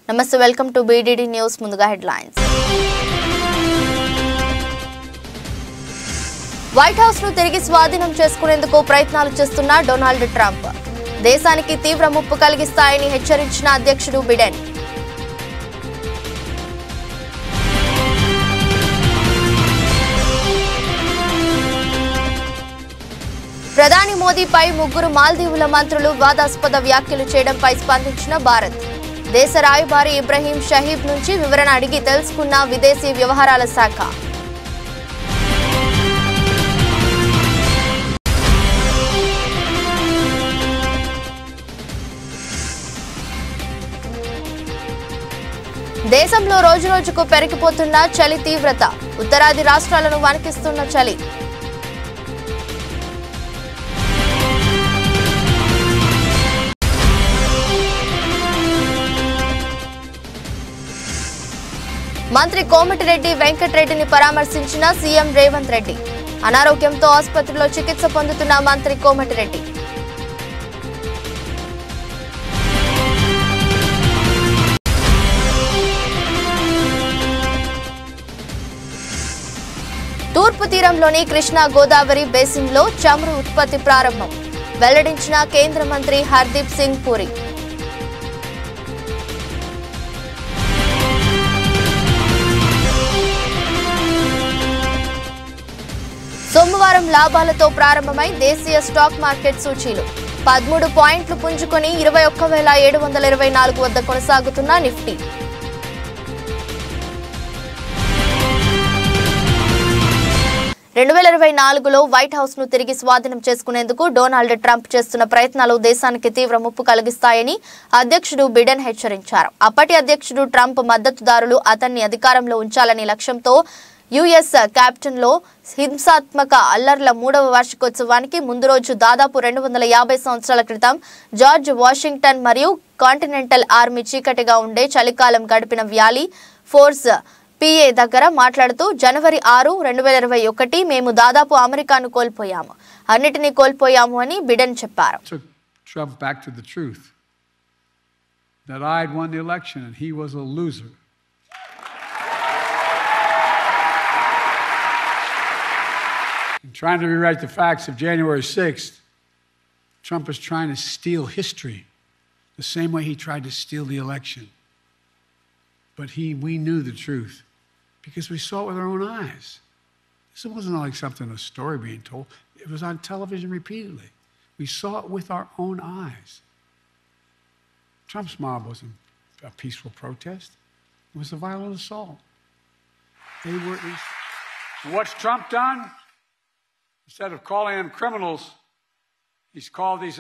నమస్తే welcome to BDD news ముందుగా headlines white house ను తిరిగి స్వాధీనం చేసుకునేందుకు ప్రయత్నాలు చేస్తున్న డొనాల్డ్ ట్రంప్ దేశానికి తీవ్ర ముప్పు కలిగిస్తాయని హెచ్చరించిన అధ్యక్షుడు బిడెన్ ప్రధాని మోదీపై ముగ్గురు మాల్దీవుల మంత్రులు వివాదాస్పద వ్యాఖ్యలు చేయడంపై స్పందించిన భారత్ దేశ రాయబారి ఇబ్రహీం షహీబ్ నుంచి వివరణ అడిగి తెలుసుకున్న విదేశీ వ్యవహారాల శాఖ దేశంలో రోజురోజుకు పెరిగిపోతున్న చలి తీవ్రత ఉత్తరాది రాష్ట్రాలను వణికిస్తున్న చలి మంత్రి కోమటిరెడ్డి వెంకటరెడ్డిని పరామర్శించిన సీఎం రేవంత్ రెడ్డి అనారోగ్యంతో ఆసుపత్రిలో చికిత్స పొందుతున్న మంత్రి కోమటిరెడ్డి తూర్పు తీరంలోని కృష్ణా గోదావరి బేసిన్లో చమురు ఉత్పత్తి ప్రారంభం వెల్లడించిన కేంద్ర మంత్రి హర్దీప్ సింగ్ పూరి సోమవారం లాభాలతో ప్రారంభమై దేశీయ స్టాక్ మార్కెట్ సూచీలు 13 పాయింట్లు పుంజుకొని 21,724 వద్ద కొనసాగుతున్న నిఫ్టీ లో వైట్ హౌస్ ను తిరిగి స్వాధీనం చేసుకునేందుకు డొనాల్డ్ ట్రంప్ చేస్తున్న ప్రయత్నాలు దేశానికి తీవ్ర ముప్పు కలిగిస్తాయని అధ్యక్షుడు బిడెన్ హెచ్చరించారు. అప్పటి అధ్యక్షుడు ట్రంప్ మద్దతుదారులు అతన్ని అధికారంలో ఉంచాలనే లక్ష్యంతో యుఎస్ క్యాపిటల్ లో హింసాత్మక అల్లర్ల 3వ వార్షికోత్సవానికి ముందు రోజు దాదాపు 250 సంవత్సరాల క్రితం జార్జ్ వాషింగ్టన్ మరియు కాంటినెంటల్ ఆర్మీ చీకటిగా ఉండే చలికాలం గడిపిన వ్యాలీ ఫోర్స్ పిఏ దగ్గర మాట్లాడుతూ జనవరి 6, 2021 మేము దాదాపు అమెరికాను కోల్పోయాము, అన్నిటినీ కోల్పోయాము అని బిడెన్ చెప్పారు. Trump back to the truth that I had won the election and he was a loser. In trying to rewrite the facts of January 6th, Trump is trying to steal history the same way he tried to steal the election. But we knew the truth because we saw it with our own eyes. This wasn't like something, a story being told. It was on television repeatedly. We saw it with our own eyes. Trump's mob wasn't a peaceful protest. It was a violent assault. What's Trump done? Instead of calling them criminals, he's called these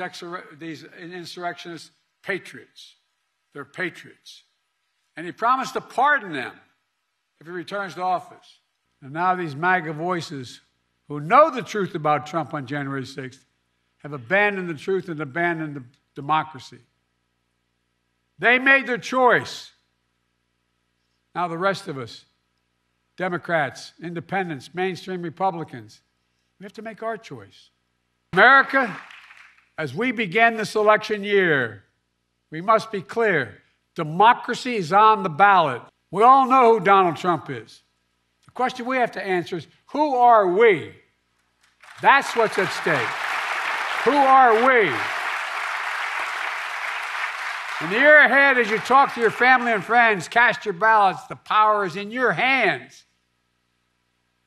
insurrectionists patriots. They're patriots. And he promised to pardon them if he returns to office. And now these MAGA voices who know the truth about Trump on January 6th have abandoned the truth and abandoned the democracy. They made their choice. Now the rest of us, Democrats, independents, mainstream Republicans, we have to make our choice. America, as we begin this election year, we must be clear. Democracy is on the ballot. We all know who Donald Trump is. The question we have to answer is, who are we? That's what's at stake. Who are we? In the year ahead, as you talk to your family and friends, cast your ballots. The power is in your hands.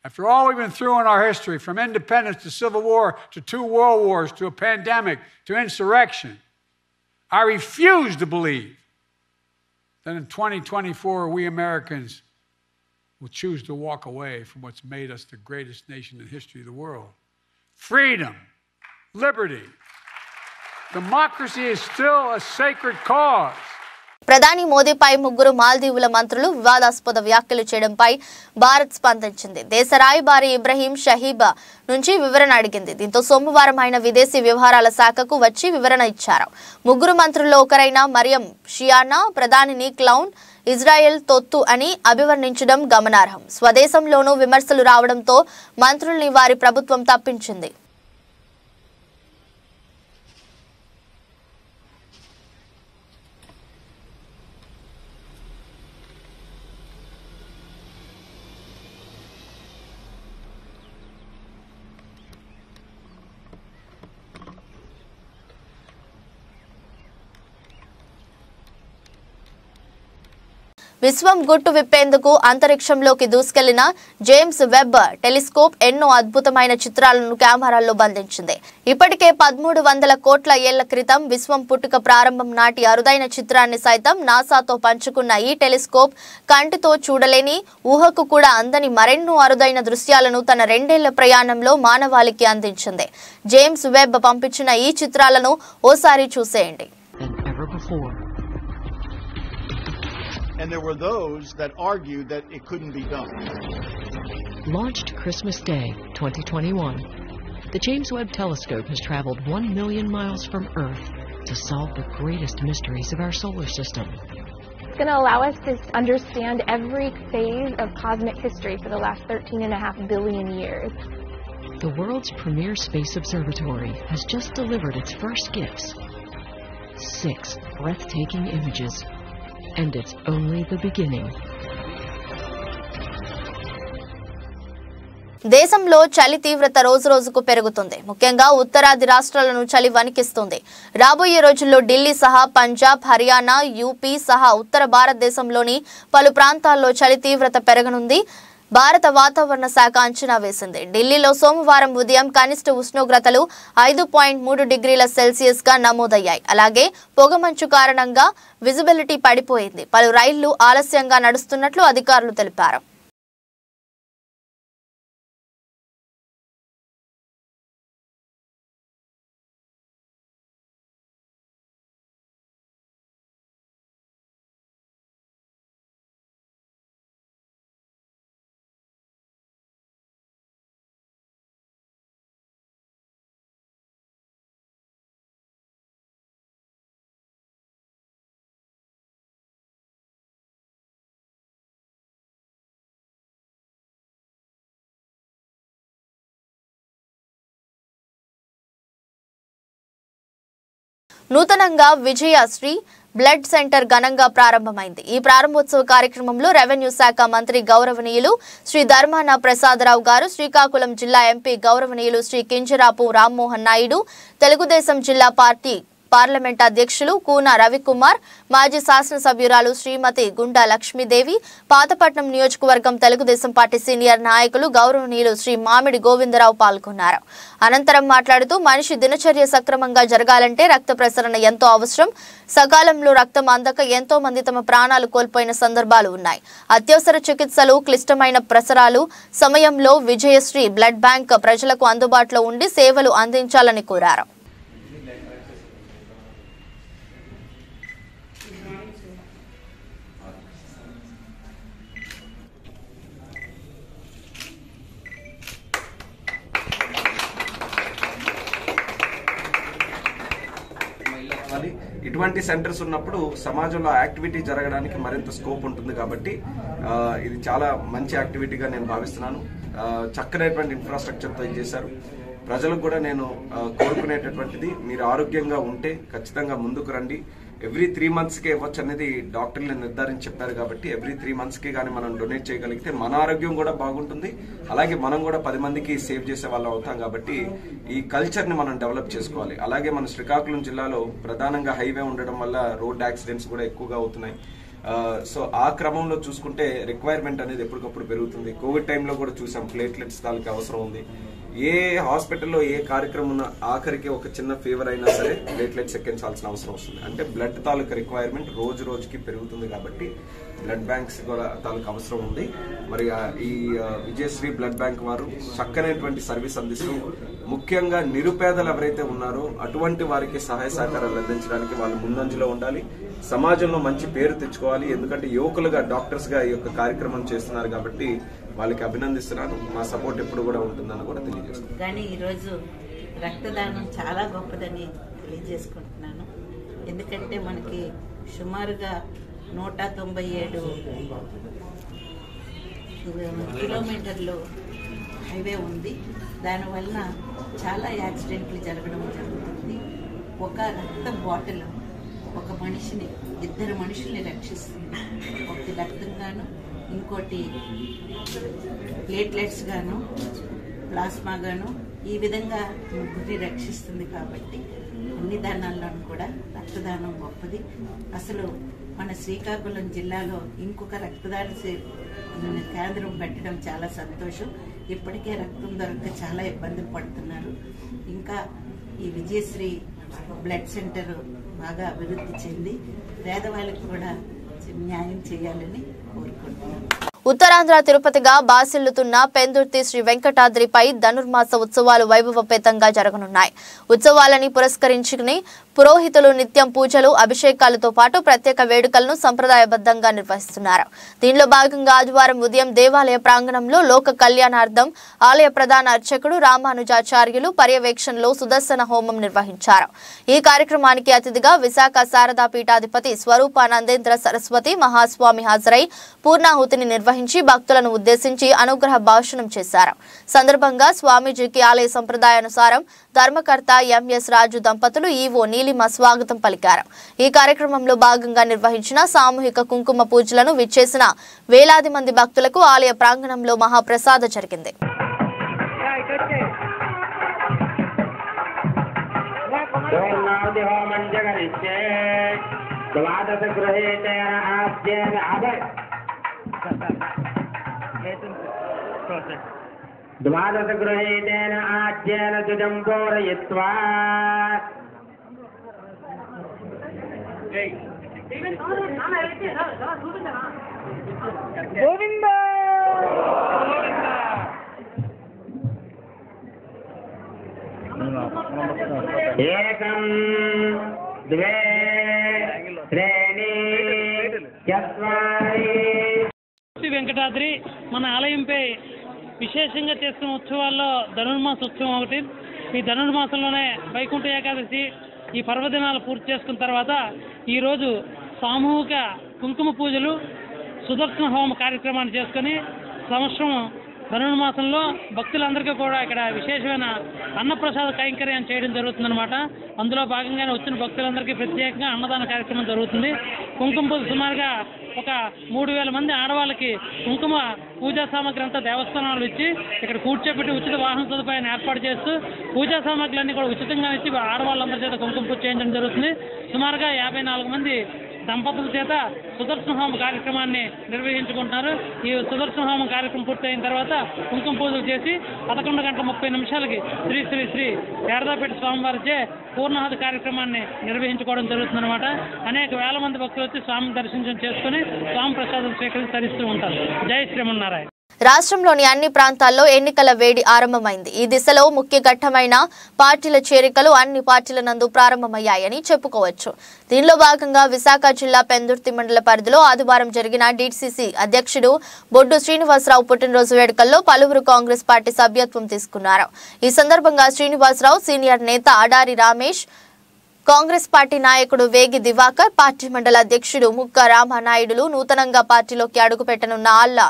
After all we've been through in our history, from independence to civil war to 2 world wars to a pandemic to insurrection, I refuse to believe that in 2024 we Americans will choose to walk away from what's made us the greatest nation in the history of the world. Freedom, liberty, democracy is still a sacred cause. ప్రధాని మోదీపై ముగ్గురు మాల్దీవుల మంత్రులు వివాదాస్పద వ్యాఖ్యలు చేయడంపై భారత్ స్పందించింది. దేశ రాయబారి ఇబ్రహీం షహీబ్ నుంచి వివరణ అడిగింది. దీంతో సోమవారం ఆయన విదేశీ వ్యవహారాల శాఖకు వచ్చి వివరణ ఇచ్చారు. ముగ్గురు మంత్రుల్లో ఒకరైన మరియం షియానా ప్రధానిని క్లౌన్, ఇజ్రాయెల్ తొత్తు అని అభివర్ణించడం గమనార్హం. స్వదేశంలోనూ విమర్శలు రావడంతో మంత్రుల్ని వారి ప్రభుత్వం తప్పించింది. విశ్వం గుట్టు విప్పేందుకు అంతరిక్షంలోకి దూసుకెళ్లిన జేమ్స్ వెబ్ టెలిస్కోప్ ఎన్నో అద్భుతమైన చిత్రాలను కెమెరాల్లో బంధించింది. ఇప్పటికే 1300 కోట్ల ఏళ్ల క్రితం విశ్వం పుట్టుక ప్రారంభం నాటి అరుదైన చిత్రాన్ని సైతం నాసాతో పంచుకున్న ఈ టెలిస్కోప్ కంటితో చూడలేని, ఊహకు కూడా అందని మరెన్నో అరుదైన దృశ్యాలను తన 2 ఏళ్ల ప్రయాణంలో మానవాళికి అందించింది. జేమ్స్ వెబ్ పంపించిన ఈ చిత్రాలను ఓసారి చూసేయండి. And there were those that argued that it couldn't be done. Launched Christmas Day, 2021, the James Webb Telescope has traveled 1 million miles from Earth to solve the greatest mysteries of our solar system. It's going to allow us to understand every phase of cosmic history for the last 13.5 billion years. The world's premier space observatory has just delivered its first gifts. 6 breathtaking images. And it's only the beginning. దేశంలో చలి తీవ్రత రోజు రోజుకు పెరుగుతుంది. ముఖ్యంగా ఉత్తరాది రాష్ట్రాలను చలి వణికిస్తుంది. రాబోయే రోజుల్లో ఢిల్లీ సహా పంజాబ్, హర్యానా, యూపీ సహా ఉత్తర భారతదేశంలోని పలు ప్రాంతాల్లో చలి తీవ్రత పెరగనుంది. భారత వాతావరణ శాఖ అంచనా వేసింది. ఢిల్లీలో సోమవారం ఉదయం కనిష్ట ఉష్ణోగ్రతలు 5.3 డిగ్రీల సెల్సియస్ గా నమోదయ్యాయి. అలాగే పొగమంచు కారణంగా విజిబిలిటీ పడిపోయింది. పలు రైళ్లు ఆలస్యంగా నడుస్తున్నట్లు అధికారులు తెలిపారు. నూతనంగా విజయశ్రీ బ్లడ్ సెంటర్ ఘనంగా ప్రారంభమైంది. ఈ ప్రారంభోత్సవ కార్యక్రమంలో రెవెన్యూ శాఖ మంత్రి గౌరవనీయులు శ్రీ ధర్మాన ప్రసాదరావు గారు, శ్రీకాకుళం జిల్లా ఎంపీ గౌరవనీయులు శ్రీ కింజరాపు రామ్మోహన్ నాయుడు, తెలుగుదేశం జిల్లా పార్లమెంట్ అధ్యక్షులు కూన రవికుమార్, మాజీ శాసనసభ్యురాలు శ్రీమతి గుండా లక్ష్మీదేవి, పాతపట్నం నియోజకవర్గం తెలుగుదేశం పార్టీ సీనియర్ నాయకులు గౌరవనీయులు శ్రీ మామిడి గోవిందరావు పాల్గొన్నారు. అనంతరం మాట్లాడుతూ మనిషి దినచర్య సక్రమంగా జరగాలంటే రక్త ప్రసరణ ఎంతో అవసరం. సకాలంలో రక్తం అందక ఎంతో మంది తమ ప్రాణాలు కోల్పోయిన సందర్భాలు ఉన్నాయి. అత్యవసర చికిత్సలు, క్లిష్టమైన ప్రసరాలు సమయంలో విజయశ్రీ బ్లడ్ బ్యాంక్ ప్రజలకు అందుబాటులో ఉండి సేవలు అందించాలని కోరారు. ఇటువంటి సెంటర్స్ ఉన్నప్పుడు సమాజంలో యాక్టివిటీ జరగడానికి మరింత స్కోప్ ఉంటుంది కాబట్టి ఇది చాలా మంచి యాక్టివిటీగా నేను భావిస్తున్నాను. చక్కనైనటువంటి ఇన్ఫ్రాస్ట్రక్చర్తో చేశారు. ప్రజలకు కూడా నేను కోరుకునేటటువంటిది, మీరు ఆరోగ్యంగా ఉంటే ఖచ్చితంగా ముందుకు రండి. ఎవ్రీ 3 monthsకే ఇవ్వచ్చు అనేది డాక్టర్లు నిర్ధారించి చెప్పారు కాబట్టి ఎవ్రీ 3 monthsకి కానీ మనం డొనేట్ చేయగలిగితే మన ఆరోగ్యం కూడా బాగుంటుంది. అలాగే మనం కూడా 10 మందికి సేవ్ చేసే వాళ్ళం అవుతాం. కాబట్టి ఈ కల్చర్ని మనం డెవలప్ చేసుకోవాలి. అలాగే మన శ్రీకాకుళం జిల్లాలో ప్రధానంగా హైవే ఉండడం వల్ల రోడ్ యాక్సిడెంట్స్ కూడా ఎక్కువగా అవుతున్నాయి. సో ఆ క్రమంలో చూసుకుంటే రిక్వైర్మెంట్ అనేది ఎప్పటికప్పుడు పెరుగుతుంది. కోవిడ్ టైంలో కూడా చూసాం ప్లేట్లెట్స్ తాలూకు అవసరం ఉంది. ఏ హాస్పిటల్లో ఏ కార్యక్రమం ఉన్న ఆఖరికి ఒక చిన్న ఫీవర్ అయినా సరే ప్లేట్లెట్స్ ఎక్కించాల్సిన అవసరం వస్తుంది. అంటే బ్లడ్ తాలూకు రిక్వైర్మెంట్ రోజు రోజుకి పెరుగుతుంది కాబట్టి బ్లడ్ బ్యాంక్స్ కూడా తాలూకు అవసరం ఉంది. మరి ఈ విజయశ్రీ బ్లడ్ బ్యాంక్ వారు చక్కనైనటువంటి సర్వీస్ అందిస్తూ ముఖ్యంగా నిరుపేదలు ఎవరైతే ఉన్నారో అటువంటి వారికి సహాయ సహకారాలు అందించడానికి వాళ్ళు ముందంజలో ఉండాలి. సమాజంలో మంచి పేరు తెచ్చుకోవాలి. ఎందుకంటే యువకులుగా డాక్టర్స్ గా ఈ యొక్క కార్యక్రమం చేస్తున్నారు కాబట్టి వాళ్ళకి అభినందిస్తున్నాను. మా సపోర్ట్ ఎప్పుడు కూడా ఉంటుందని కూడా తెలియజేస్తున్నాను. కానీ ఈరోజు రక్తదానం చాలా గొప్పదని తెలియజేసుకుంటున్నాను. ఎందుకంటే మనకి సుమారుగా 197 కిలోమీటర్లు హైవే ఉంది. దానివల్ల చాలా యాక్సిడెంట్లు జరగడం జరుగుతుంది. ఒక రక్త బాటిల్ ఒక మనిషిని, 2 మనుషుల్ని రక్షిస్తుంది. ఒకటి రక్తం గాను, ఇంకోటి ప్లేట్లెట్స్ గాను, ప్లాస్మా గాను, ఈ విధంగా ముగ్గురిని రక్షిస్తుంది. కాబట్టి అన్ని దానాల్లోనూ కూడా రక్తదానం గొప్పది. అసలు మన శ్రీకాకుళం జిల్లాలో ఇంకొక రక్తదాన కేంద్రం పెట్టడం చాలా సంతోషం. ఇప్పటికే రక్తం దొరక్క చాలా ఇబ్బందులు పడుతున్నారు. ఇంకా ఈ విజయశ్రీ బ్లడ్ సెంటర్ బాగా అభివృద్ధి చెంది పేదవాళ్ళకి కూడా న్యాయం చేయాలని కోరుకుంటున్నాను. ఉత్తరాంధ్ర తిరుపతిగా బాసిల్లుతున్న పెందుర్తి శ్రీ వెంకటాద్రిపై ధనుర్మాస ఉత్సవాలు వైభవపేతంగా జరగనున్నాయి. ఉత్సవాలని పురస్కరించుకుని పురోహితులు నిత్యం పూజలు, అభిషేకాలతో పాటు ప్రత్యేక వేడుకలను సంప్రదాయబద్ధంగా నిర్వహిస్తున్నారు. దీనిలో భాగంగా ఆదివారం ఉదయం దేవాలయ ప్రాంగణంలో లోక కళ్యాణార్థం ఆలయ ప్రధాన అర్చకుడు రామానుజాచార్యులు పర్యవేక్షణలో సుదర్శన హోమం నిర్వహించారు. ఈ కార్యక్రమానికి అతిథిగా విశాఖ శారదా పీఠాధిపతి స్వరూపానందేంద్ర సరస్వతి మహాస్వామి హాజరై పూర్ణాహుతిని నిర్వహించి భక్తులను ఉద్దేశించి అనుగ్రహ భాషణం చేశారు. సందర్భంగా స్వామీజీకి ఆలయ సంప్రదాయానుసారం ధర్మకర్త ఎంఎస్ రాజు దంపతులు ఈవో నీలిమ స్వాగతం పలికారు. ఈ కార్యక్రమంలో భాగంగా నిర్వహించిన సామూహిక కుంకుమ పూజలను విచ్చేసిన వేలాది మంది భక్తులకు ఆలయ ప్రాంగణంలో మహాప్రసాద జరిగింది. द्वादश गृहेतेन आज्येन तुजं पूरयित्वा गोविंद एकं द्वे त्रीणि चत्वारि శ్రీ వెంకటాద్రి మన ఆలయంపై విశేషంగా చేసుకున్న ఉత్సవాల్లో ధనుర్మాస ఉత్సవం ఒకటి. ఈ ధనుర్మాసంలోనే వైకుంఠ ఏకాదశి ఈ పర్వదినాలు పూర్తి చేసుకున్న తర్వాత ఈరోజు సామూహిక కుంకుమ పూజలు, సుదర్శన హోమ కార్యక్రమాన్ని చేసుకుని సంవత్సరం ధనుర్మాసంలో భక్తులందరికీ కూడా ఇక్కడ విశేషమైన అన్నప్రసాద కైంకర్యం చేయడం జరుగుతుందన్నమాట. అందులో భాగంగానే వచ్చిన భక్తులందరికీ ప్రత్యేకంగా అన్నదాన కార్యక్రమం జరుగుతుంది. కుంకుమ పూజ సుమారుగా ఒక 3000 మంది ఆడవాళ్ళకి కుంకుమ పూజా సామాగ్రి అంతా దేవస్థానాలు ఇచ్చి ఇక్కడ కూర్చోబెట్టి ఉచిత వాహన సదుపాయాన్ని ఏర్పాటు చేస్తూ పూజా సామాగ్రిలన్నీ కూడా ఉచితంగా ఇచ్చి ఆడవాళ్ళందరి చేత కుంకుమ పూజ చేయించడం జరుగుతుంది. సుమారుగా 54 మంది దంపతుల చేత సుదర్శన హోమ కార్యక్రమాన్ని నిర్వహించుకుంటున్నారు. ఈ సుదర్శన హోమం కార్యక్రమం పూర్తయిన తర్వాత కుంకుమ పూజలు చేసి 11:30 శ్రీ శ్రీ శ్రీ శారదాపేట స్వామివారిచే పూర్ణాహుతి కార్యక్రమాన్ని నిర్వహించుకోవడం జరుగుతుందన్నమాట. అనేక వేల మంది భక్తులు వచ్చి స్వామిని దర్శనం చేసుకుని స్వామి ప్రసాదం స్వీకరించి తరిస్తూ ఉంటారు. జై శ్రీమన్నారాయణ. రాష్ట్రంలోని అన్ని ప్రాంతాల్లో ఎన్నికల వేడి ఆరంభమైంది. ఈ దిశలో ముఖ్య ఘట్టమైన పార్టీల చేరికలు అన్ని పార్టీల నందు ప్రారంభమయ్యాయని చెప్పుకోవచ్చు. దీనిలో భాగంగా విశాఖ జిల్లా పెందుర్తి మండల పరిధిలో ఆదివారం జరిగిన డీసీసీ అధ్యక్షుడు బొడ్డు శ్రీనివాసరావు పుట్టినరోజు వేడుకల్లో పలువురు కాంగ్రెస్ పార్టీ సభ్యత్వం తీసుకున్నారు. ఈ సందర్భంగా శ్రీనివాసరావు సీనియర్ నేత అడారి రమేష్, కాంగ్రెస్ పార్టీ నాయకుడు వేగి దివాకర్, పార్టీ మండల అధ్యక్షుడు ముక్క రామనాయుడులు నూతనంగా పార్టీలోకి అడుగుపెట్టనున్న ఆళ్ల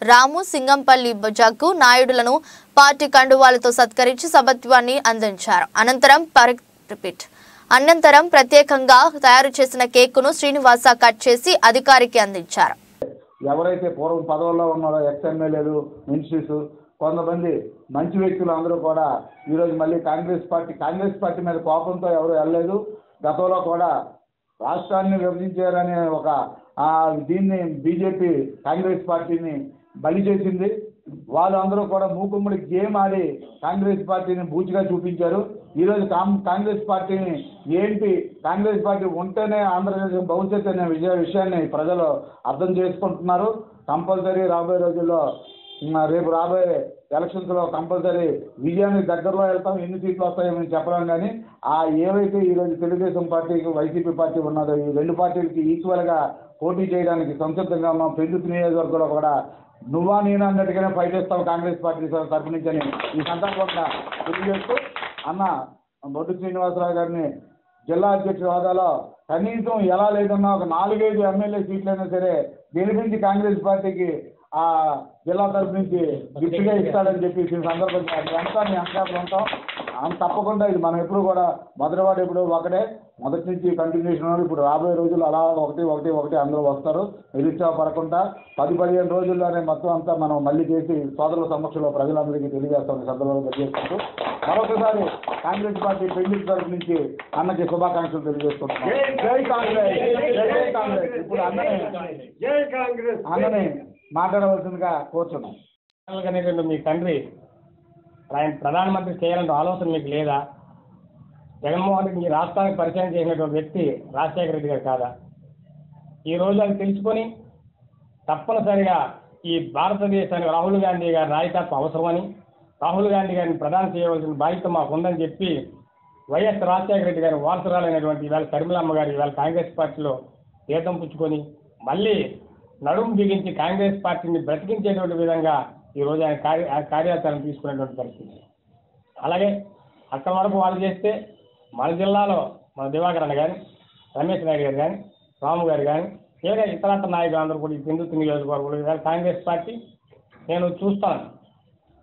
రాము, సింగంపల్లి జగ్గు నాయుడులను పార్టీ కండువాలతో సత్కరించి సభత్వాన్ని అందించారు. అనంతరం ప్రత్యేకంగా తయారు చేసిన కేకును శ్రీనివాస కట్ చేసి అధికారికి అందించారు. ఎవరైతే పూర్వం పదవుల్లో ఉన్నారో ఎక్స్ఎమ్మెల్యేలు, మినిస్టర్స్, కొంతమంది మంచి వ్యక్తులు అందరూ కూడా ఈరోజు మళ్ళీ కాంగ్రెస్ పార్టీ మీద కోపంతో ఎవరు వెళ్ళలేదు. గతంలో కూడా రాష్ట్రాన్ని విభజించారనే ఒక దీన్ని బీజేపీ కాంగ్రెస్ పార్టీని బలి చేసింది. వాళ్ళందరూ కూడా మూకుమ్మడి గేమ్ ఆడి కాంగ్రెస్ పార్టీని బూచిగా చూపించారు. ఈరోజు కాంగ్రెస్ పార్టీని కాంగ్రెస్ పార్టీ ఉంటేనే ఆంధ్రప్రదేశ్ భవిష్యత్తు అనే విషయాన్ని ప్రజలు అర్థం చేసుకుంటున్నారు. కంపల్సరీ రాబోయే రోజుల్లో రేపు రాబోయే ఎలక్షన్స్లో కంపల్సరీ విజయానికి దగ్గరలో వెళ్తాం. ఎన్ని సీట్లు వస్తాయని చెప్పడం కానీ ఏవైతే ఈరోజు తెలుగుదేశం పార్టీకి వైసీపీ పార్టీ ఉన్నదో ఈ రెండు పార్టీలకి ఈక్వల్గా పోటీ చేయడానికి సంసిద్ధంగా ఉన్నాం. పెందుర్తి నియోజకవర్గంలో కూడా నువ్వా నేనా అన్నట్టుగానే ఫైట్ చేస్తాం కాంగ్రెస్ పార్టీ తరఫు నుంచి అని ఈ సందర్భంగా తెలియజేస్తూ అన్న బొడ్డు శ్రీనివాసరావు గారిని జిల్లా అధ్యక్షుడి హోదాలో కనీసం ఎలా లేదన్నా ఒక 4-5 ఎమ్మెల్యే సీట్లైనా సరే గెలిపించి కాంగ్రెస్ పార్టీకి ఆ జిల్లా తరఫు నుంచి గిఫ్ట్గా ఇస్తాడని చెప్పి ఈ సందర్భంగా అంతా మీ అంకాపులు ఉంటాం. తప్పకుండా ఇది మనం ఎప్పుడు కూడా మొదటివాడు ఎప్పుడు ఒకటే, మొదటి నుంచి కంటిన్యూషన్. ఇప్పుడు రాబోయే రోజులు అలా ఒకటి అందరూ వస్తారు. నిరుత్సాహపడకుండా 10-15 రోజుల్లోనే మొత్తం అంతా మనం మళ్ళీ చేసి సోదరుల సమక్షంలో ప్రజలందరికీ తెలియజేస్తాం. ఈ సందర్భంగా తెలియజేసుకుంటూ మరొకసారి కాంగ్రెస్ పార్టీ పెళ్లి తరఫు నుంచి అన్నకి శుభాకాంక్షలు తెలియజేసుకుంటున్నాం. జై కాంగ్రెస్, జై కాంగ్రెస్. ఇప్పుడు అన్నని మాట్లాడవలసిందిగా కోరుతున్నాం. మీ తండ్రి ఆయన ప్రధానమంత్రి చేయాలంటే ఆలోచన మీకు లేదా? జగన్మోహన్ రెడ్డి మీ రాష్ట్రానికి పరిచయం చేసినటువంటి వ్యక్తి రాజశేఖర రెడ్డి గారు కాదా? ఈ రోజు అది తెలుసుకొని తప్పనిసరిగా ఈ భారతదేశానికి రాహుల్ గాంధీ గారి నాయకత్వం అవసరమని, రాహుల్ గాంధీ గారిని ప్రధానం చేయవలసిన బాధ్యత మాకు ఉందని చెప్పి వైఎస్ రాజశేఖర రెడ్డి గారి వారసురాలైనటువంటి ఈవేళ షర్మిలమ్మ గారు ఈవేళ కాంగ్రెస్ పార్టీలో తీర్థం పుచ్చుకొని మళ్ళీ నడుము బిగించి కాంగ్రెస్ పార్టీని బ్రతికించేటువంటి విధంగా ఈరోజు ఆయన కార్యాచరణ తీసుకునేటువంటి పరిస్థితి. అలాగే అక్కడ వరకు వాళ్ళు చేస్తే మన జిల్లాలో మన దివాకర్ అన్న కానీ, రమేష్ నాయుడు గారు కానీ, రాము గారు కానీ, లేదా ఇతరత్ర నాయకులు అందరూ కూడా ఈ హిందుత్వ నియోజకవర్గంలో కాంగ్రెస్ పార్టీ నేను చూస్తాను.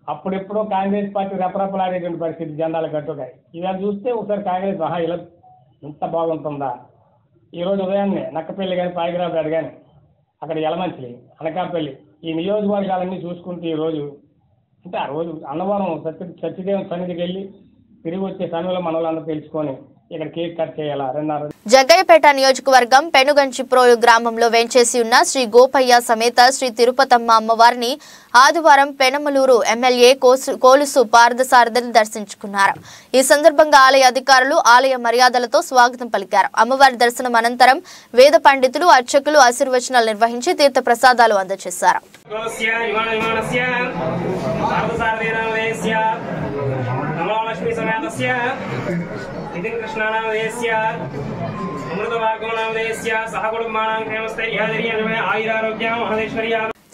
అప్పుడెప్పుడో కాంగ్రెస్ పార్టీ రెపరెపలాడేటువంటి పరిస్థితి జెండాలు కట్టుకాయి. ఇవాళ చూస్తే ఒకసారి కాంగ్రెస్ ఇలా ఇంత బాగుంటుందా? ఈరోజు ఉదయాన్నే నక్కపల్లి కానీ, పాయిగ్రాపేట కానీ, అక్కడ యలమంచిలి, అనకాపల్లి ఈ నియోజకవర్గాలన్నీ చూసుకుంటే ఈరోజు అంటే ఆ రోజు అన్నవరం సత్యదేవం సన్నిధికి వెళ్ళి తిరిగి వచ్చే సమయంలో మన వాళ్ళందరూ తెలుసుకొని ఇక్కడ కేక్ కట్ చేయాలా 2.5. జగ్గయ్యపేట నియోజకవర్గం పెనుగంచిప్రోలు గ్రామంలో వెంచేసి ఉన్న శ్రీ గోపయ్య సమేత శ్రీ తిరుపతమ్మ అమ్మవారిని ఆదివారం పెనమలూరు ఎమ్మెల్యే కోలుసు పార్థసారథులు దర్శించుకున్నారు. ఈ సందర్భంగా ఆలయ అధికారులు ఆలయ మర్యాదలతో స్వాగతం పలికారు. అమ్మవారి దర్శనం అనంతరం వేద పండితులు అర్చకులు ఆశీర్వచనాలు నిర్వహించి తీర్థ ప్రసాదాలు అందజేశారు.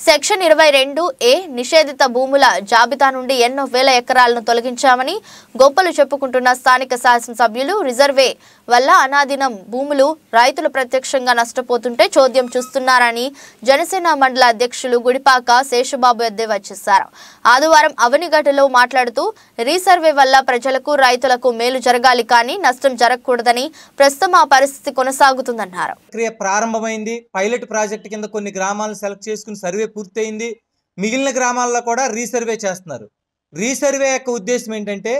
సెక్షన్ 22A నిషేధిత భూముల జాబితా నుండి ఎన్నో వేల ఎకరాలను తొలగించామని గొప్పలు చెప్పుకుంటున్న స్థానిక శాసనసభ్యులు రిజర్వే వల్ల అనాదినం భూములు రైతులు ప్రత్యక్షంగా నష్టపోతుంటే చోద్యం చూస్తున్నారని జనసేన మండల అధ్యక్షులు గుడిపాక శేషబాబు ఎద్దేవా చేశారు. ఆదివారం అవనిగడ్డలో మాట్లాడుతూ రీసర్వే వల్ల ప్రజలకు రైతులకు మేలు జరగాలి కానీ నష్టం జరగకూడదని ప్రస్తుతం ఆ పరిస్థితి కొనసాగుతుందన్నారు. ప్రక్రియ ప్రారంభమైంది. పైలట్ ప్రాజెక్ట్ కింద కొన్ని గ్రామాలను సెలెక్ట్ చేసుకుని సర్వే పూర్తయింది. మిగిలిన గ్రామాల్లో కూడా రీసర్వే చేస్తున్నారు. రీసర్వే యొక్క ఉద్దేశం ఏంటంటే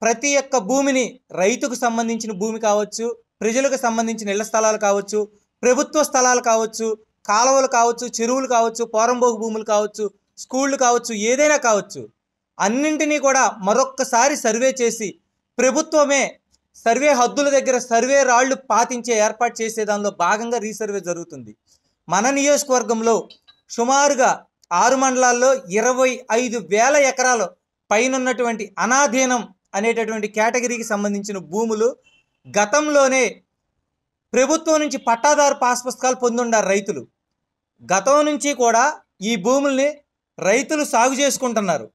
ప్రతి ఒక్క భూమిని రైతుకు సంబంధించిన భూమి కావచ్చు, ప్రజలకు సంబంధించిన ఇళ్ల స్థలాలు కావచ్చు, ప్రభుత్వ స్థలాలు కావచ్చు, కాలువలు కావచ్చు, చెరువులు కావచ్చు, పోరంబోగు భూములు కావచ్చు, స్కూళ్ళు కావచ్చు, ఏదైనా కావచ్చు, అన్నింటినీ కూడా మరొక్కసారి సర్వే చేసి ప్రభుత్వమే సర్వే హద్దుల దగ్గర సర్వే రాళ్లు పాతించే ఏర్పాటు చేసే దానిలో భాగంగా రీసర్వే జరుగుతుంది. మన నియోజకవర్గంలో సుమారుగా 6 మండలాల్లో 25,000 ఎకరాలు పైనున్నటువంటి అనాధీనం అనేటటువంటి కేటగిరీకి సంబంధించిన భూములు గతంలోనే ప్రభుత్వం నుంచి పట్టాదారు పాస్ పుస్తకాలు పొందుండారు రైతులు. గతం నుంచి కూడా ఈ భూముల్ని రైతులు సాగు చేసుకుంటున్నారు.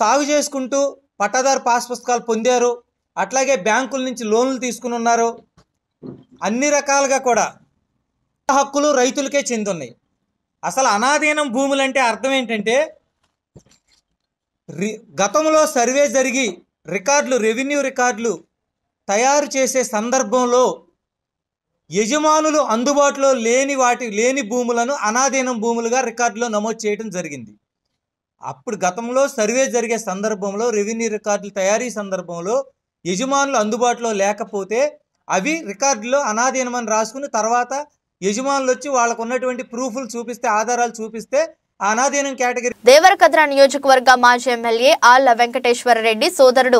సాగు చేసుకుంటూ పట్టాదారు పాస్ పుస్తకాలు పొందారు. అట్లాగే బ్యాంకుల నుంచి లోన్లు తీసుకుని ఉన్నారు. అన్ని రకాలుగా కూడా హక్కులు రైతులకే చెందున్నాయి. అసలు అనాధీనం భూములంటే అర్థం ఏంటంటే గతంలో సర్వే జరిగి రికార్డులు, రెవెన్యూ రికార్డులు తయారు చేసే సందర్భంలో యజమానులు అందుబాటులో లేని భూములను అనాధీనం భూములుగా రికార్డులో నమోదు చేయడం జరిగింది. అప్పుడు గతంలో సర్వే జరిగే సందర్భంలో రెవెన్యూ రికార్డులు తయారీ సందర్భంలో యజమానులు అందుబాటులో లేకపోతే అవి రికార్డులో అనాధీనమని రాసుకుని తర్వాత యజమానులు వచ్చి వాళ్ళకు ఉన్నటువంటి ప్రూఫ్లు చూపిస్తే, ఆధారాలు చూపిస్తే అనాధీనం కేటగిరీ. దేవరకద్ర నియోజకవర్గ మాజీ ఎమ్మెల్యే ఆళ్ల వెంకటేశ్వర రెడ్డి సోదరుడు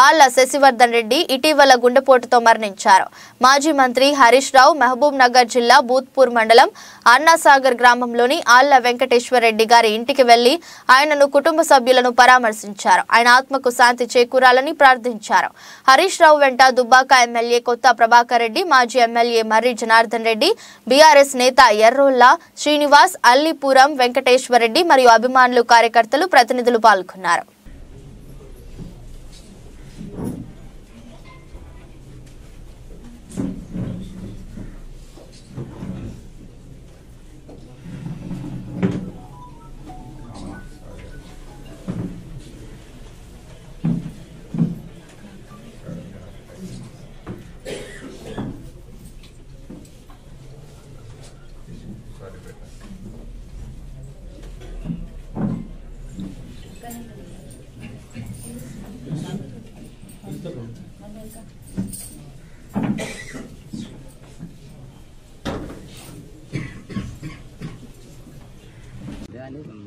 ఆళ్ల శశివర్ధన్ రెడ్డి ఇటీవల గుండెపోటుతో మరణించారు. మాజీ మంత్రి హరీష్ రావు మహబూబ్ నగర్ జిల్లా బూత్పూర్ మండలం అన్నాసాగర్ గ్రామంలోని ఆళ్ల వెంకటేశ్వర రెడ్డి గారి ఇంటికి వెళ్లి ఆయనను కుటుంబ సభ్యులను పరామర్శించారు. ఆయన ఆత్మకు శాంతి చేకూరాలని ప్రార్థించారు. హరీష్ రావు వెంట దుబ్బాక ఎమ్మెల్యే కొత్త ప్రభాకర్ రెడ్డి, మాజీ ఎమ్మెల్యే మర్రి జనార్దన్ రెడ్డి, బీఆర్ఎస్ నేత ఎర్రోల్లా శ్రీనివాస్, అల్లిపురం వెంకటేశ్వర రెడ్డి మరియు అభిమానులు, కార్యకర్తలు, ప్రతినిధులు పాల్గొన్నారు.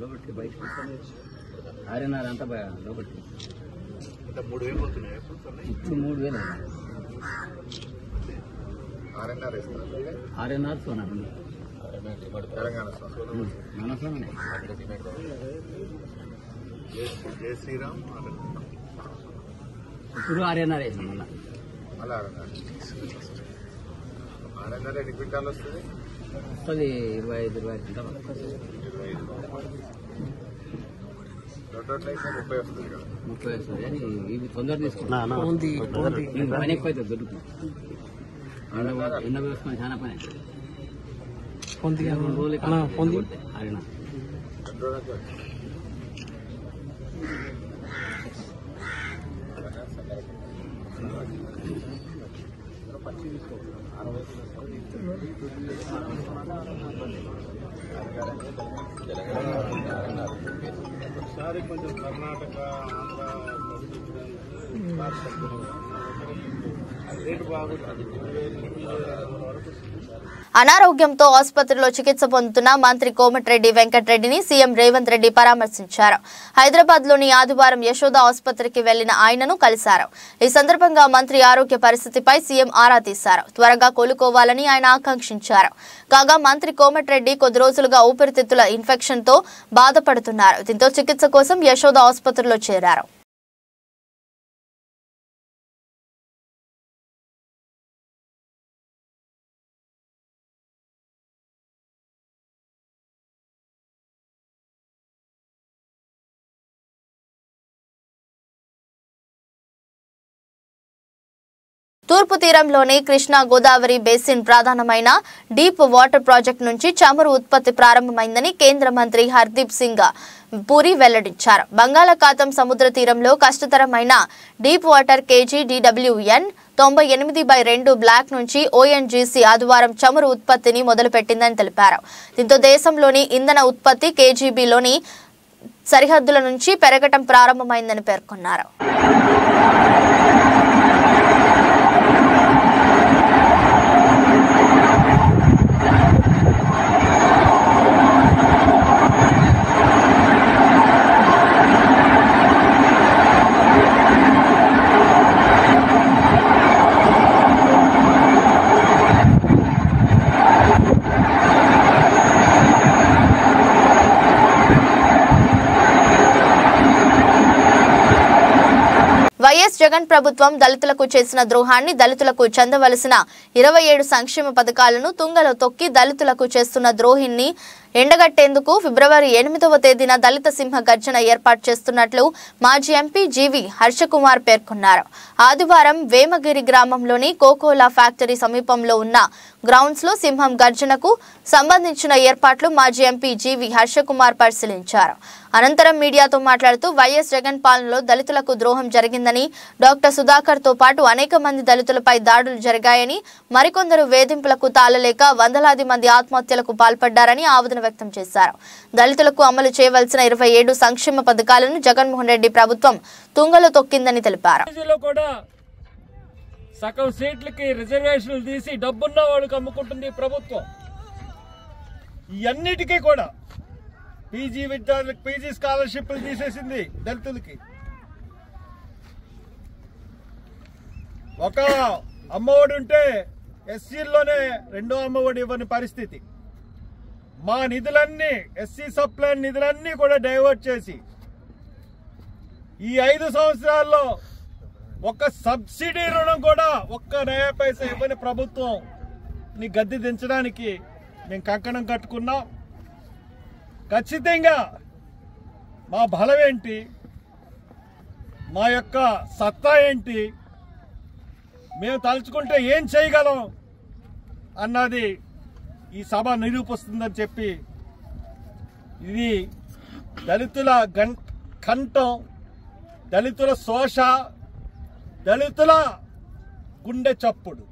లోపలికి బయటకు ఆర్ఎన్ఆర్ అంతా లోపలికి 3000 పోతున్నాయి ఇప్పుడు 3000 ఆర్ఎన్ఆర్ సోనా తెలంగాణ మన సోనా జై శ్రీరామ్ ఇప్పుడు ఆర్ఎన్ఆర్ వేసాం మళ్ళీ ఆర్ఎన్ఆర్ ఎన్ని క్వింటాలు వస్తుంది? వస్తుంది 25-26 క్వింటాలు. 30 వస్తుంది కదా, 30 వస్తుంది. కానీ ఇవి తొందర తీసుకుంటాం, పని ఎక్కువ అవుతుంది దొరుకుతుంది. ఎండ వేసుకొని చాలా పని అవుతుంది. 2 రోజులు ఆడినా ఒకసారి కొంచెం కర్ణాటక రేటు బాగుంటుంది. అనారోగ్యంతో ఆసుపత్రిలో చికిత్స పొందుతున్న మంత్రి కోమటిరెడ్డి వెంకటరెడ్డిని సీఎం రేవంత్ రెడ్డి పరామర్శించారు. హైదరాబాద్లోని ఆదివారం యశోద ఆసుపత్రికి వెళ్లిన ఆయనను కలిశారు. ఈ సందర్భంగా మంత్రి ఆరోగ్య పరిస్థితిపై సీఎం ఆరా తీశారు. త్వరగా కోలుకోవాలని ఆయన ఆకాంక్షించారు. కాగా మంత్రి కోమటిరెడ్డి కొద్ది రోజులుగా ఊపిరితిత్తుల ఇన్ఫెక్షన్తో బాధపడుతున్నారు. దీంతో చికిత్స కోసం యశోద ఆసుపత్రిలో చేరారు. తూర్పు తీరంలోని కృష్ణా గోదావరి బేసిన్ ప్రధానమైన డీప్ వాటర్ ప్రాజెక్టు నుంచి చమురు ఉత్పత్తి ప్రారంభమైందని కేంద్ర మంత్రి హర్దీప్ సింగ్ పూరి వెల్లడించారు. బంగాళాఖాతం సముద్ర తీరంలో కష్టతరమైన deep water KG DWN 98/2 block నుంచి ONGC ఆదివారం చమురు ఉత్పత్తిని మొదలుపెట్టిందని తెలిపారు. దీంతో దేశంలోని ఇంధన ఉత్పత్తి KGBలోని సరిహద్దుల నుంచి పెరగటం ప్రారంభమైందని పేర్కొన్నారు. వైఎస్ జగన్ ప్రభుత్వం దళితులకు చేసిన ద్రోహాన్ని, దళితులకు చెందవలసిన 27 సంక్షేమ పథకాలను తుంగలో తొక్కి దళితులకు చేస్తున్న ద్రోహిని ఎండగట్టేందుకు ఫిబ్రవరి 8వ తేదీన దళిత సింహ గర్జన ఏర్పాటు చేస్తున్నట్లు మాజీ ఎంపీ జీవి హర్షకుమార్ పేర్కొన్నారు. ఆదివారం వేమగిరి గ్రామంలోని కోకోలా ఫ్యాక్టరీ సమీపంలో ఉన్న గ్రౌండ్స్ లో సింహం గర్జనకు సంబంధించిన ఏర్పాట్లు మాజీ ఎంపీ జీవి హర్షకుమార్ పరిశీలించారు. అనంతరం మీడియాతో మాట్లాడుతూ వైఎస్ జగన్ పాలనలో దళితులకు ద్రోహం జరిగిందని, డాక్టర్ సుధాకర్ తో పాటు అనేక మంది దళితులపై దాడులు జరిగాయని, మరికొందరు వేధింపులకు తాళలేక వందలాది మంది ఆత్మహత్యలకు పాల్పడ్డారని ఆవేదన వ్యక్తం చేశారు. దళితులకు అమలు చేయవలసిన 27 సంక్షేమ పథకాలను జగన్మోహన్ రెడ్డి ప్రభుత్వం తుంగలో తొక్కిందని తెలిపారు. సగం సీట్లకి రిజర్వేషన్లు తీసి డబ్బున్న వాళ్ళకి అమ్ముకుంటుంది ప్రభుత్వం. ఇవన్నిటికీ కూడా పీజీ విద్యార్థులకు పీజీ స్కాలర్షిప్లు తీసేసింది. దళితులకి ఒక అమ్మఒడి ఉంటే ఎస్సీల్లోనే 2వ అమ్మఒడి ఇవ్వని పరిస్థితి. మా నిధులన్నీ ఎస్సీ సప్లైన్ నిధులన్నీ కూడా డైవర్ట్ చేసి ఈ 5 సంవత్సరాల్లో ఒక్క సబ్సిడీ రుణం కూడా ఒక్క నయా పైసా ఇవ్వని ప్రభుత్వం ని గద్దె దించడానికి మేము కంకణం కట్టుకున్నాం. ఖచ్చితంగా మా బలం ఏంటి, మా యొక్క సత్తా ఏంటి, మేము తలుచుకుంటే ఏం చేయగలం అన్నది ఈ సభ నిరూపిస్తుందని చెప్పి, ఇది దళితుల కంఠం, దళితుల శోష, దళితుల గుండె చప్పుడు.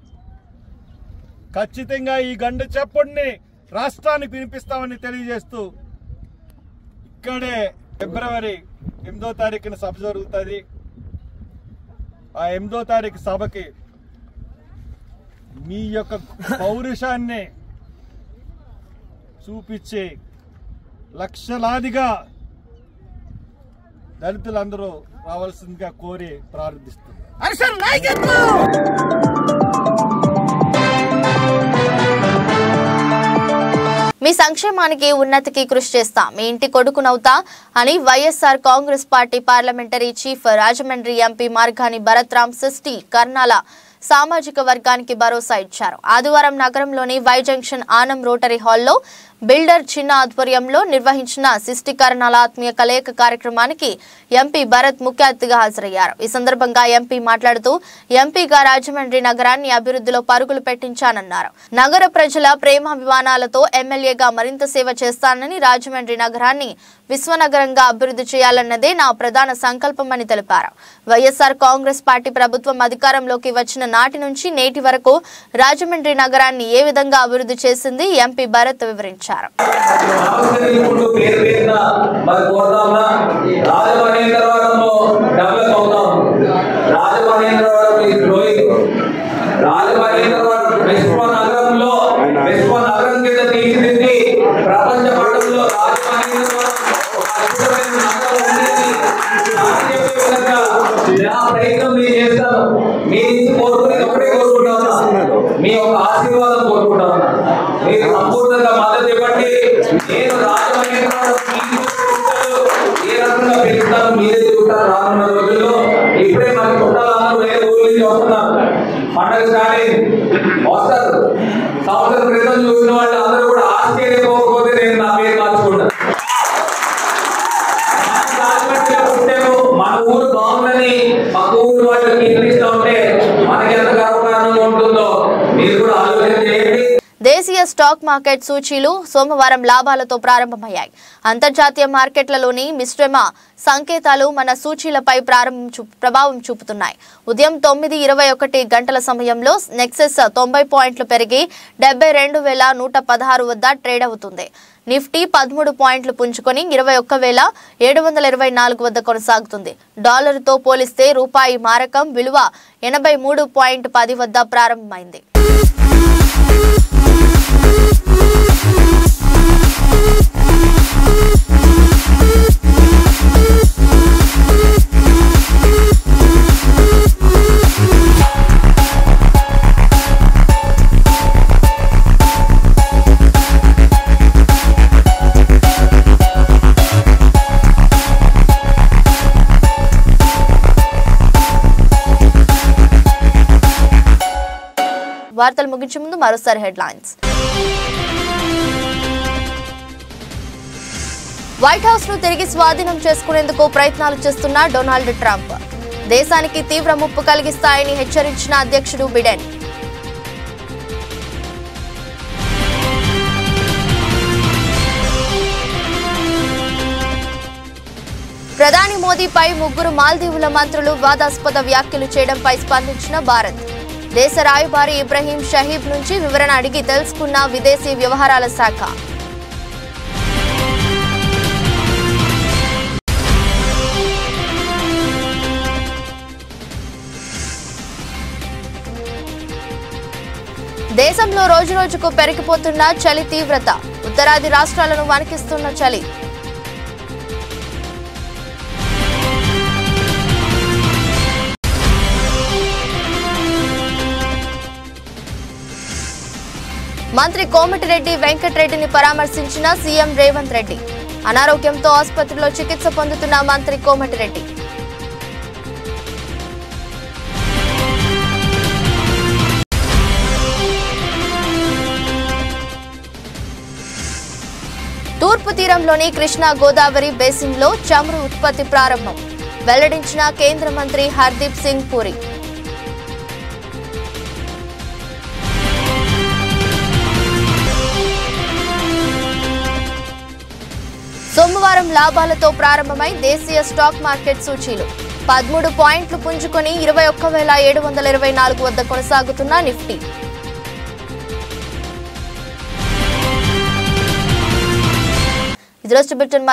ఖచ్చితంగా ఈ గుండె చప్పుడిని రాష్ట్రానికి వినిపిస్తామని తెలియజేస్తూ ఇక్కడే ఫిబ్రవరి 8వ తారీఖున సభ జరుగుతుంది. ఆ 8వ తారీఖు సభకి మీ యొక్క పౌరుషాన్ని చూపించి లక్షలాదిగా దళితులందరూ రావాల్సిందిగా కోరి ప్రార్థిస్తున్నారు. మీ సంక్షేమానికి ఉన్నతికి కృషి చేస్తా, మీ ఇంటి కొడుకునవుతా అని YSR Congress party parliamentary chief Rajahmundry MP Margani Bharat Ram సిస్టి కర్నాల సామాజిక వర్గానికి భరోసా ఇచ్చారు. ఆదివారం నగరంలోని వై జంక్షన్ ఆనం రోటరీ హాల్లో బిల్డర్ చిన్న ఆధ్వర్యంలో నిర్వహించిన శిష్టీకరణాల ఆత్మీయ కలయిక కార్యక్రమానికి ఎంపీ భరత్ ముఖ్య అతిథిగా హాజరయ్యారు. ఈ సందర్భంగా ఎంపీ మాట్లాడుతూ ఎంపీగా రాజమండ్రి నగరాన్ని అభివృద్ధిలో పరుగులు పెట్టించానన్నారు. నగర ప్రజల ప్రేమాభిమానాలతో ఎమ్మెల్యేగా మరింత సేవ చేస్తానని, రాజమండ్రి నగరాన్ని విశ్వనగరంగా అభివృద్ధి చేయాలన్నదే నా ప్రధాన సంకల్పమని తెలిపారు. వైఎస్ఆర్ కాంగ్రెస్ పార్టీ ప్రభుత్వం అధికారంలోకి వచ్చిన నాటి నుంచి నేటి వరకు రాజమండ్రి నగరాన్ని ఏ విధంగా అభివృద్ధి చేసింది ఎంపీ భరత్ వివరించారు. మీ యొక్క ఆశీర్వాదం కోరుకుంటాను. మీరు సంపూర్ణంగా మద్దతు ఇవ్వండి. నేను రాజమండ్రి ఏ రకంగా పెరుగుతాను మీరే చెబుతారు. రానున్న రోజుల్లో ఇప్పుడే మన చుట్టాలందరూ వేరే ఊరి నుంచి వస్తున్నారు. పండగ స్టార్ట్ వస్తారు. సంవత్సరం క్రితం చూసిన వాళ్ళు అందరూ కూడా ఆశ్చర్యపోకపోతే నేను నా పేరు మార్చుకుంటాను. మన ఊరు బాగుందని పక్క ఊరు వాళ్ళు కీర్తిస్తూ ఉంటే మనకి ఎంత గర్వకారణంగా ఉంటుందో మీరు కూడా ఆలోచన చేయండి. దేశీయ స్టాక్ మార్కెట్ సూచీలు సోమవారం లాభాలతో ప్రారంభమయ్యాయి. అంతర్జాతీయ మార్కెట్లలోని మిశ్రమ సంకేతాలు మన సూచీలపై ప్రభావం చూపుతున్నాయి. ఉదయం 9:21 గంటల సమయంలో నెక్సెస్ 90 పాయింట్లు పెరిగి 72,116 వద్ద ట్రేడ్ అవుతుంది. నిఫ్టీ 13 పాయింట్లు పుంజుకొని 21,724 వద్ద కొనసాగుతుంది. డాలర్తో పోలిస్తే రూపాయి మారకం విలువ 83.10 వద్ద ప్రారంభమైంది. వార్తలు ముగించే ముందు మరోసారి హెడ్లైన్స్. వైట్ హౌస్ ను తిరిగి స్వాధీనం చేసుకునేందుకు ప్రయత్నాలు చేస్తున్న డొనాల్డ్ ట్రంప్. దేశానికి తీవ్ర ముప్పు కలిగిస్తాయని హెచ్చరించిన అధ్యక్షుడు బిడెన్. ప్రధాని మోదీపై 3 మాల్దీవుల మంత్రులు వివాదాస్పద వ్యాఖ్యలు చేయడంపై స్పందించిన భారత్. దేశ రాయబారి ఇబ్రహీం షహీబ్ నుంచి వివరణ అడిగి తెలుసుకున్న విదేశీ వ్యవహారాల శాఖ. దేశంలో రోజురోజుకు పెరిగిపోతున్న చలి తీవ్రత. ఉత్తరాది రాష్ట్రాలను వణికిస్తున్న చలి. మంత్రి కోమటిరెడ్డి వెంకటరెడ్డిని పరామర్శించిన సీఎం రేవంత్ రెడ్డి. అనారోగ్యంతో ఆసుపత్రిలో చికిత్స పొందుతున్న మంత్రి కోమటిరెడ్డి. తూర్పు తీరంలోని కృష్ణా గోదావరి బేసిన్లో చమురు ఉత్పత్తి ప్రారంభం. వెల్లడించిన కేంద్ర మంత్రి హర్దీప్ సింగ్ పూరి. సోమవారం లాభాలతో ప్రారంభమై దేశీయ స్టాక్ మార్కెట్ సూచీలు 13 పాయింట్లు పుంజుకొని 21,724 వద్ద కొనసాగుతున్న నిఫ్టీ. ఇది రోజు బులెటిన్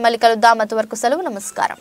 మళ్ళీ కలుద్దాం. అంతవరకు సెలవు. నమస్కారం.